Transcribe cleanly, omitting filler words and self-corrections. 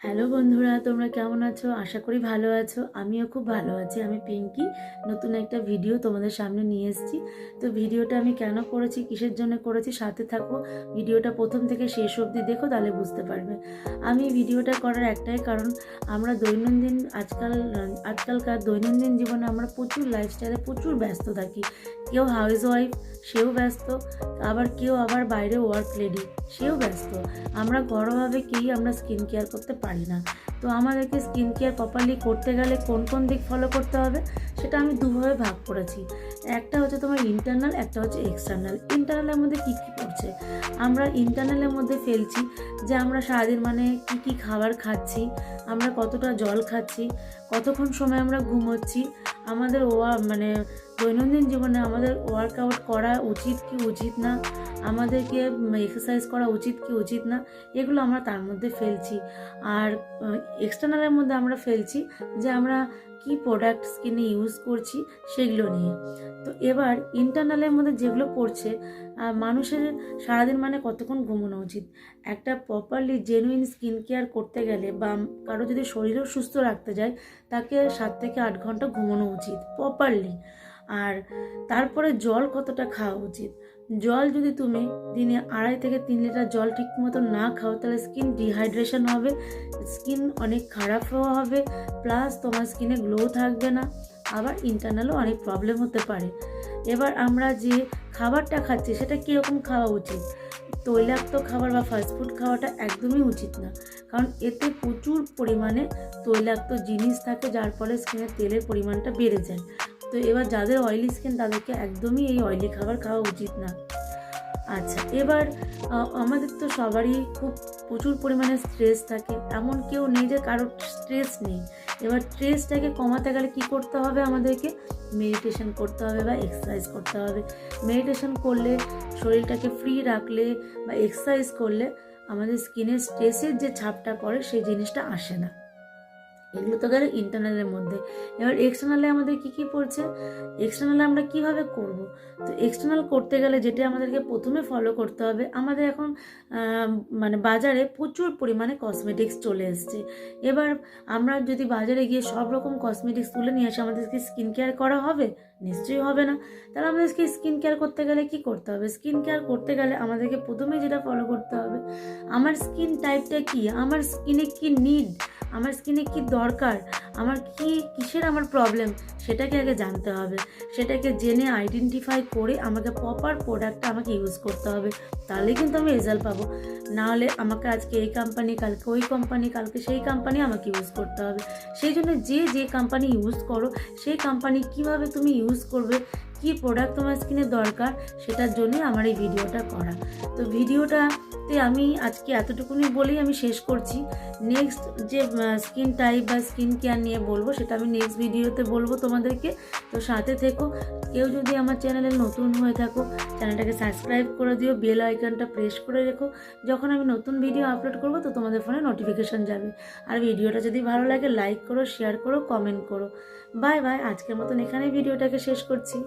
Hello বন্ধুরা, তোমরা কেমন আছো? আশা করি ভালো আছো। আমিও খুব ভালো আছি। আমি পিঙ্কি। নতুন একটা ভিডিও তোমাদের সামনে নিয়ে এসেছি। তো ভিডিওটা আমি কেন করেছি, কিসের জন্য করেছি, সাথে থাকো। ভিডিওটা প্রথম থেকে শেষ অবধি দেখো, তাহলে বুঝতে পারবে। আমি ভিডিওটা করার একটাই কারণ, আমরা দৈনন্দিন আজকালকার দৈনন্দিন জীবনে আমরা প্রচুর লাইফস্টাইলে প্রচুর ব্যস্ত থাকি। কেউ হাউস ওয়াইফ, সেও ব্যস্ত। আবার বাইরে ওয়ার্ক লেডি, সেও ব্যস্ত। আমরা ঘরোয়াভাবে আমরা স্কিন কেয়ার করতে পারি না। তো আমাদেরকে স্কিন কেয়ার প্রপারলি করতে গেলে কোন কোন দিক ফলো করতে হবে, সেটা আমি দুভাবে ভাগ করেছি। একটা হচ্ছে তোমার ইন্টারনাল, একটা হচ্ছে এক্সটার্নাল। ইন্টারনালের মধ্যে কী কী পড়ছে, আমরা ইন্টারনালের মধ্যে ফেলছি যে আমরা সারাদিন কী কী খাবার খাচ্ছি, আমরা কতটা জল খাচ্ছি, কতক্ষণ সময় আমরা ঘুমোচ্ছি, আমাদের দৈনন্দিন জীবনে আমাদের ওয়ার্কআউট করা উচিত কি উচিত না, আমাদেরকে এক্সারসাইজ করা উচিত কি উচিত না, এগুলো আমরা তার মধ্যে ফেলছি। আর এক্সটার্নালের মধ্যে আমরা ফেলছি যে আমরা কি প্রোডাক্ট স্কিনে ইউজ করছি সেগুলো নিয়ে। তো এবার ইন্টারনালের মধ্যে যেগুলো পড়ছে, মানুষের সারাদিন কতক্ষণ ঘুমানো উচিত। একটা প্রপারলি জেনুইন স্কিন কেয়ার করতে গেলে বা কারো যদি শরীরও সুস্থ রাখতে যায়, তাকে 7 থেকে 8 ঘন্টা ঘুমানো উচিত প্রপারলি। আর তারপরে জল কতটা খাওয়া উচিত। জল যদি তুমি দিনে 2.5 থেকে 3 লিটার জল ঠিক মতো না খাও, তাহলে স্কিন ডিহাইড্রেশন হবে, স্কিন অনেক খারাপ হবে, প্লাস তোমার স্কিনে গ্লো থাকবে না, আবার ইন্টারনালও অনেক প্রবলেম হতে পারে। এবার আমরা যে খাবারটা খাচ্ছি সেটা কীরকম খাওয়া উচিত। তৈলাক্ত খাবার বা ফাস্টফুড খাওয়াটা একদমই উচিত না, কারণ এতে প্রচুর পরিমাণে তৈলাক্ত জিনিস থাকে, যার ফলে স্কিনের তেলের পরিমাণটা বেড়ে যায়। তো এবার যাদের অয়েলি স্কিন, তাদেরকে একদমই এই অয়েলি খাবার খাওয়া উচিত না। আচ্ছা, এবার আমাদের তো সবারই খুব প্রচুর পরিমাণে স্ট্রেস থাকে, এমন কেউ নেই যে কারোর স্ট্রেস নেই। এবার স্ট্রেসটাকে কমাতে গেলে কি করতে হবে, আমাদেরকে মেডিটেশন করতে হবে বা এক্সারসাইজ করতে হবে। মেডিটেশন করলে, শরীরটাকে ফ্রি রাখলে বা এক্সারসাইজ করলে আমাদের স্কিনের স্ট্রেসের যে ছাপটা পড়ে সেই জিনিসটা আসে না। এগুলো তো গেলে ইন্টারনালের মধ্যে। এবার এক্সটার্নালে আমাদের কি কি পড়ছে, এক্সটার্নালে আমরা কিভাবে করব। তো এক্সটার্নাল করতে গেলে যেটা আমাদেরকে প্রথমে ফলো করতে হবে, আমাদের এখন বাজারে প্রচুর পরিমাণে কসমেটিক্স চলে এসছে। এবার আমরা যদি বাজারে গিয়ে সব রকম কসমেটিক্স তুলে নিয়ে আসি, আমাদেরকে স্কিন কেয়ার করা হবে? নিশ্চয়ই হবে না। তাহলে আমাদেরকে স্কিন কেয়ার করতে গেলে কি করতে হবে, স্কিন কেয়ার করতে গেলে আমাদেরকে প্রথমে যেটা ফলো করতে হবে, আমার স্কিন টাইপটা কি, আমার স্কিনে কি নিড, আমার স্কিনে কি দরকার, আমার কিসের আমার প্রবলেম, সেটাকে আগে জানতে হবে। সেটাকে জেনে আইডেন্টিফাই করে আমাকে প্রপার প্রোডাক্টটা আমাকে ইউজ করতে হবে, তাহলে কিন্তু আমি রেজাল্ট পাবো। নাহলে আমাকে আজকে এই কোম্পানি, কালকে ওই কোম্পানি, কালকে সেই কোম্পানি আমাকে ইউজ করতে হবে। সেই জন্য যে কোম্পানি ইউজ করো, সেই কোম্পানি কিভাবে তুমি ইউজ করবে, কি প্রোডাক্ট তোমার স্কিনে দরকার, সেটার জন্যই আমার এই ভিডিওটা করা। তো ভিডিওটাতে আমি আজকে এতটুকুনি বলেই আমি শেষ করছি। নেক্সট যে স্কিন টাইপ বা স্কিন কেয়ার নিয়ে বলবো, সেটা আমি নেক্সট ভিডিওতে বলবো তোমাদেরকে। তো সাথে থেকো। কেউ যদি আমার চ্যানেলে নতুন হয়ে থাকো, চ্যানেলটাকে সাবস্ক্রাইব করে দিও, বেল আইকনটা প্রেস করে রেখো। যখন আমি নতুন ভিডিও আপলোড করবো, তো তোমাদের ফোনে নোটিফিকেশান যাবে। আর ভিডিওটা যদি ভালো লাগে, লাইক করো, শেয়ার করো, কমেন্ট করো। Bye bye. আজকের মতন এখানেই ভিডিওটাকে শেষ করছি।